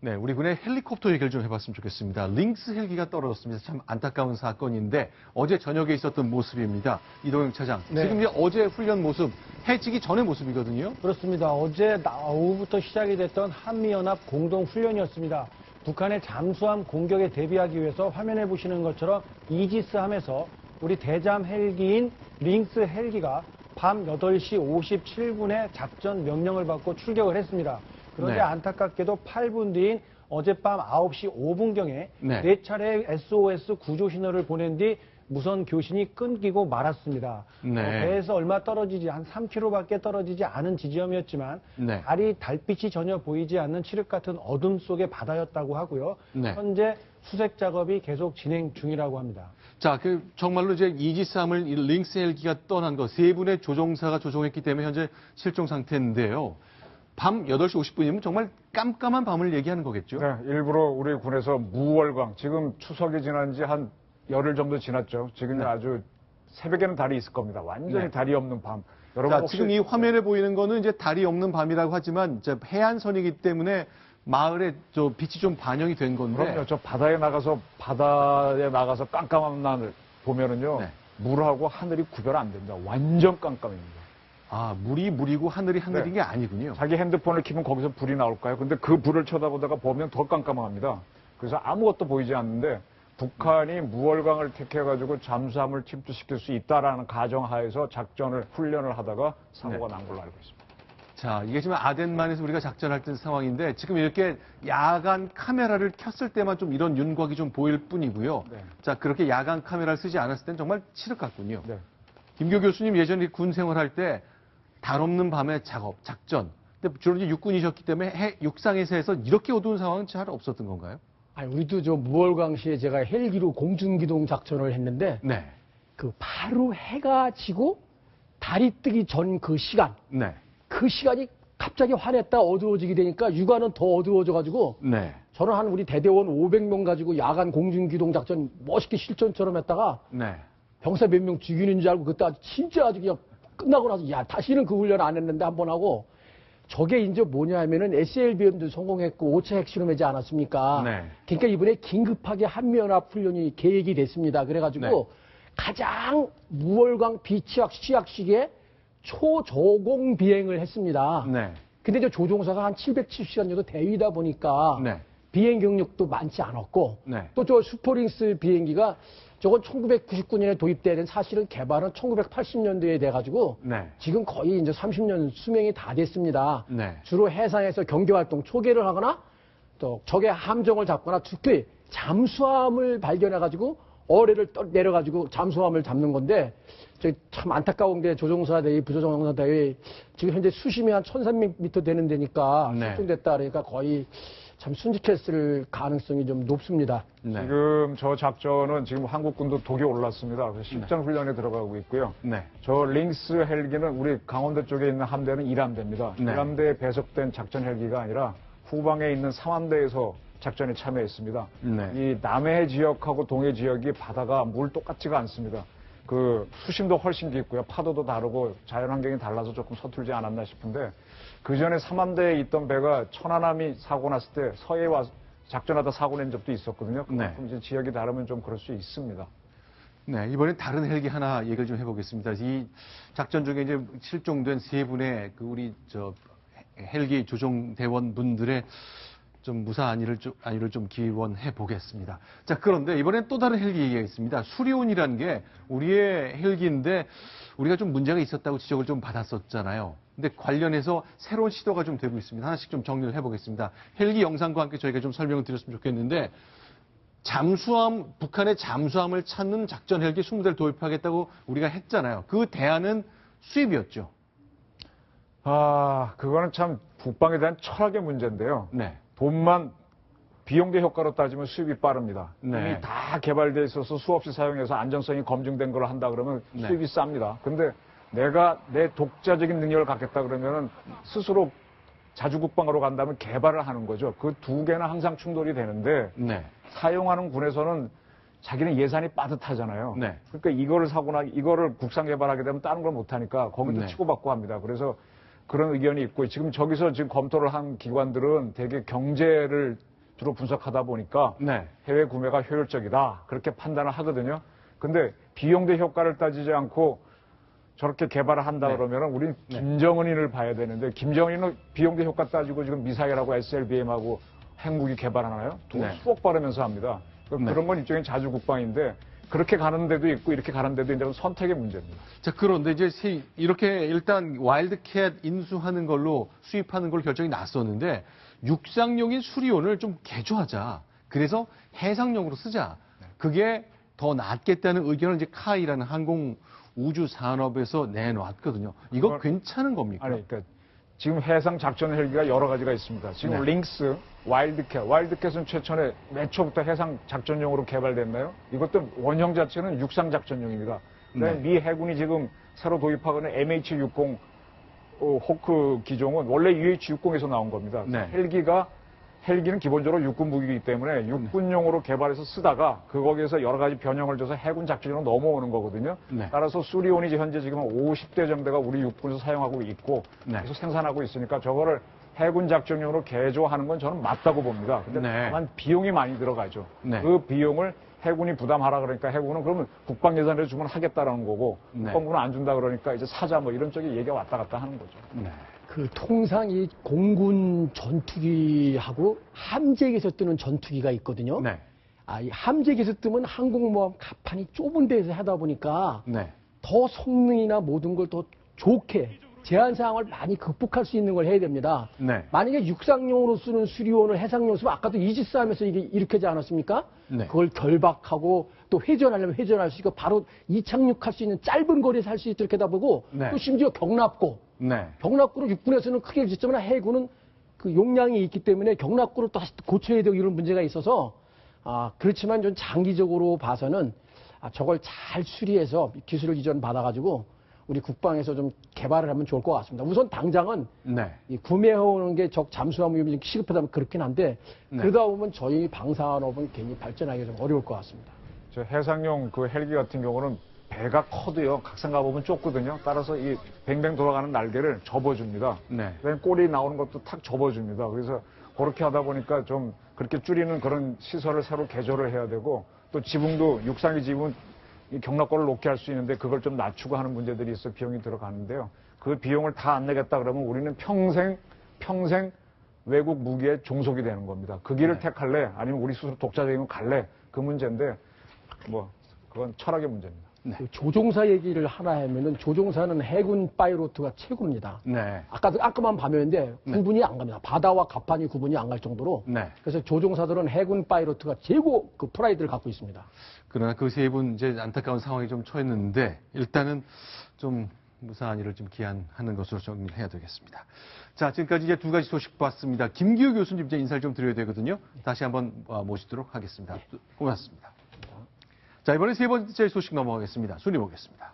네, 우리 군의 헬리콥터 얘기를 좀 해봤으면 좋겠습니다. 링스 헬기가 떨어졌습니다. 참 안타까운 사건인데 어제 저녁에 있었던 모습입니다. 이동영 차장, 네. 지금 이제 어제 훈련 모습, 해지기 전의 모습이거든요. 그렇습니다. 어제 오후부터 시작이 됐던 한미연합 공동훈련이었습니다. 북한의 잠수함 공격에 대비하기 위해서 화면에 보시는 것처럼 이지스함에서 우리 대잠 헬기인 링스 헬기가 밤 8시 57분에 작전 명령을 받고 출격을 했습니다. 그런데 네. 안타깝게도 8분 뒤인 어젯밤 9시 5분경에 네. 4차례 SOS 구조 신호를 보낸 뒤 무선 교신이 끊기고 말았습니다. 네. 배에서 얼마 떨어지지, 한 3km밖에 떨어지지 않은 지점이었지만 네. 달빛이 전혀 보이지 않는 칠흑 같은 어둠 속의 바다였다고 하고요. 네. 현재 수색 작업이 계속 진행 중이라고 합니다. 자, 정말로 이제 이지스함을 링스 헬기가 떠난 거, 3분의 조종사가 조종했기 때문에 현재 실종 상태인데요. 밤 8시 50분이면 정말 깜깜한 밤을 얘기하는 거겠죠? 네, 일부러 우리 군에서 무월광, 지금 추석이 지난 지 한 열흘 정도 지났죠. 지금 네. 아주 새벽에는 달이 있을 겁니다. 완전히 네. 달이 없는 밤. 여러분 자, 혹시 지금 이 화면에 보이는 거는 이제 달이 없는 밤이라고 하지만 이제 해안선이기 때문에 마을에 빛이 좀 반영이 된 건데. 그럼요. 저 바다에 나가서 깜깜한 날 보면은요. 네. 물하고 하늘이 구별 안 됩니다. 완전 깜깜입니다. 아, 물이 물이고 하늘이 하늘인 네. 게 아니군요. 자기 핸드폰을 켜면 거기서 불이 나올까요? 근데 그 불을 쳐다보다가 보면 더 깜깜합니다. 그래서 아무것도 보이지 않는데 북한이 무월광을 택해가지고 잠수함을 침투시킬 수 있다라는 가정하에서 훈련을 하다가 사고가 난 걸로 알고 있습니다. 자, 이게 지금 아덴만에서 우리가 작전할 때 상황인데 지금 이렇게 야간 카메라를 켰을 때만 좀 이런 윤곽이 좀 보일 뿐이고요. 네. 자, 그렇게 야간 카메라를 쓰지 않았을 땐 정말 칠흑 같군요. 네. 김교 교수님 예전에 군 생활할 때 달 없는 밤의 작전. 근데 주로 이제 육군이셨기 때문에 육상에서 해서 이렇게 어두운 상황은 잘 없었던 건가요? 아니, 우리도 저 무월광시에 제가 헬기로 공중기동 작전을 했는데, 네. 바로 해가 지고 달이 뜨기 전 그 시간, 네. 그 시간이 갑자기 환했다 어두워지게 되니까 육안은 더 어두워져가지고, 네. 저는 한 우리 대대원 500명 가지고 야간 공중기동 작전 멋있게 실전처럼 했다가, 네. 병사 몇 명 죽이는 줄 알고 그때 진짜 아주 그냥 끝나고 나서 야 다시는 그 훈련 안 했는데 한 번 하고 저게 이제 뭐냐면은 SLBM도 성공했고 5차 핵실험하지 않았습니까? 네. 그러니까 이번에 긴급하게 한미연합 훈련이 계획이 됐습니다. 그래가지고 네. 가장 무월광 비취약 시약식에 초저공 비행을 했습니다. 네. 근데 저 조종사가 한 770시간 정도 대위다 보니까 네. 비행 경력도 많지 않았고 네. 또 저 슈퍼링스 비행기가 저건 1999년에 도입되는 사실은 개발은 1980년도에 돼가지고 네. 지금 거의 이제 30년 수명이 다 됐습니다. 네. 주로 해상에서 경계활동 초계를 하거나 또 적의 함정을 잡거나 특히 잠수함을 발견해가지고 어뢰를 내려가지고 잠수함을 잡는 건데 저희 참 안타까운 게 조종사 대위, 부조종사 대위 지금 현재 수심이 한 1300m 되는 데니까 네. 실종됐다 그러니까 거의 참 순직했을 가능성이 좀 높습니다. 네. 지금 저 작전은 지금 한국군도 독이 올랐습니다. 그래서 실전 훈련에 들어가고 있고요. 네. 저 링스 헬기는 우리 강원도 쪽에 있는 함대는 1함대입니다. 네. 1함대에 배속된 작전 헬기가 아니라 후방에 있는 3함대에서 작전에 참여했습니다. 네. 이 남해 지역하고 동해 지역이 바다가 물 똑같지가 않습니다. 그 수심도 훨씬 깊고요. 파도도 다르고 자연환경이 달라서 조금 서툴지 않았나 싶은데 그 전에 3함대에 있던 배가 천안함이 사고 났을 때 서해에 와서 작전하다 사고 낸 적도 있었거든요. 그만큼 이제 지역이 다르면 좀 그럴 수 있습니다. 네, 이번엔 다른 헬기 하나 얘기를 좀 해보겠습니다. 이 작전 중에 이제 실종된 3분의 우리 헬기 조종대원 분들의 좀 무사 안위를 좀 기원해 보겠습니다. 자, 그런데 이번엔 또 다른 헬기 얘기가 있습니다. 수리온이라는 게 우리의 헬기인데 우리가 좀 문제가 있었다고 지적을 좀 받았었잖아요. 근데 관련해서 새로운 시도가 좀 되고 있습니다. 하나씩 좀 정리를 해보겠습니다. 헬기 영상과 함께 저희가 좀 설명을 드렸으면 좋겠는데 북한의 잠수함을 찾는 작전 헬기 20대를 도입하겠다고 우리가 했잖아요. 그 대안은 수입이었죠. 그거는 참 국방에 대한 철학의 문제인데요. 네. 돈만 비용 대 효과로 따지면 수입이 빠릅니다. 네. 이미 다 개발돼 있어서 수없이 사용해서 안전성이 검증된 걸 한다 그러면 네. 수입이 쌉니다. 근데 내가 내 독자적인 능력을 갖겠다 그러면은 스스로 자주국방으로 간다면 개발을 하는 거죠. 그 두 개는 항상 충돌이 되는데 네. 사용하는 군에서는 자기는 예산이 빠듯하잖아요. 네. 그러니까 이거를 국산 개발하게 되면 다른 걸 못하니까 거기도 네. 치고받고 합니다. 그래서 그런 의견이 있고 지금 검토를 한 기관들은 되게 경제를 주로 분석하다 보니까 네. 해외 구매가 효율적이다. 그렇게 판단을 하거든요. 근데 비용 대 효과를 따지지 않고 저렇게 개발을 한다 네. 그러면은 우린 김정은이를 봐야 되는데 김정은이는 비용 대 효과 따지고 지금 미사일하고 SLBM하고 핵무기 개발하나요? 돈 네. 수억 벌으면서 합니다. 그런 건 일종의 자주국방인데 그렇게 가는 데도 있고 이렇게 가는 데도 있는데 선택의 문제입니다. 자, 그런데 이제 이렇게 일단 와일드캣 인수하는 걸로 수입하는 걸로 결정이 났었는데 육상용인 수리온을 좀 개조하자. 그래서 해상용으로 쓰자. 그게 더 낫겠다는 의견을 이제 카이라는 항공 우주 산업에서 내놓았거든요. 이거 괜찮은 겁니까? 아니, 그러니까 지금 해상 작전 헬기가 여러 가지가 있습니다. 지금 네. 링스, 와일드캣은 최근에 몇 초부터 해상 작전용으로 개발됐나요? 이것도 원형 자체는 육상 작전용입니다. 그다음에 네. 미 해군이 지금 새로 도입하고는 MH-60 호크 기종은 원래 UH-60에서 나온 겁니다. 네. 헬기는 기본적으로 육군 무기이기 때문에 육군용으로 개발해서 쓰다가 거기에서 여러 가지 변형을 줘서 해군 작전으로 넘어오는 거거든요. 네. 따라서 수리온이 현재 지금 50대 정도가 우리 육군에서 사용하고 있고 네. 계속 생산하고 있으니까 저거를 해군 작전용으로 개조하는 건 저는 맞다고 봅니다. 근데 네. 다만 비용이 많이 들어가죠. 네. 그 비용을 해군이 부담하라 그러니까 해군은 그러면 국방 예산에서 주면 하겠다라는 거고 네. 국방부는 안 준다 그러니까 이제 사자 뭐 이런 쪽에 얘기가 왔다 갔다 하는 거죠. 네. 그 통상 이 공군 전투기하고 함재기에서 뜨는 전투기가 있거든요. 네. 이 함재기에서 뜨면 항공모함 갑판이 좁은 데서 하다 보니까 네. 더 성능이나 모든 걸 더 좋게 제한 사항을 많이 극복할 수 있는 걸 해야 됩니다. 네. 만약에 육상용으로 쓰는 수리온을 해상용으로 쓰면 아까도 이지스 하면서 이게 이렇게 하지 않았습니까? 네. 그걸 결박하고 또 회전하려면 회전할 수 있고 바로 이착륙할 수 있는 짧은 거리에서 할 수 있도록 하다 보고 네. 또 심지어 경납고 네. 경납구를 육군에서는 크게 짓지만 해군은 그 용량이 있기 때문에 경납구를 또 다시 고쳐야 되고 이런 문제가 있어서 그렇지만 좀 장기적으로 봐서는 저걸 잘 수리해서 기술을 이전 받아가지고 우리 국방에서 좀 개발을 하면 좋을 것 같습니다. 우선 당장은 네. 이 구매해오는 게 적 잠수함 위험이 시급하다 보면 그렇긴 한데 네. 그러다 보면 저희 방산업은 괜히 발전하기 좀 어려울 것 같습니다. 저 해상용 그 헬기 같은 경우는 배가 커도요 각상 가보면 좁거든요. 따라서 이 뱅뱅 돌아가는 날개를 접어줍니다. 네. 그다음에 꼬리 나오는 것도 탁 접어줍니다. 그래서 그렇게 하다 보니까 좀 그렇게 줄이는 그런 시설을 새로 개조를 해야 되고 또 지붕도 육상의 지붕은 이 경락고를 높게 할 수 있는데 그걸 좀 낮추고 하는 문제들이 있어 비용이 들어가는데요. 그 비용을 다 안 내겠다 그러면 우리는 평생 외국 무기에 종속이 되는 겁니다. 그 길을 택할래? 아니면 우리 스스로 독자적인 걸 갈래? 그 문제인데 뭐 그건 철학의 문제입니다. 그 조종사 얘기를 하나 하면은 조종사는 해군 파이로트가 최고입니다. 네. 아까만 봐면인데 구분이 안 갑니다. 바다와 갑판이 구분이 안 갈 정도로. 네. 그래서 조종사들은 해군 파이로트가 최고 그 프라이드를 갖고 있습니다. 그러나 그 세 분 이제 안타까운 상황에 좀 처했는데 일단은 좀 무사한 일을 좀 기한하는 것으로 정리해야 되겠습니다. 자, 지금까지 이제 두 가지 소식 봤습니다. 김기호 교수님 이제 인사를 좀 드려야 되거든요. 다시 한번 모시도록 하겠습니다. 고맙습니다. 자, 이번에 세 번째 소식 넘어가겠습니다. 순위 보겠습니다.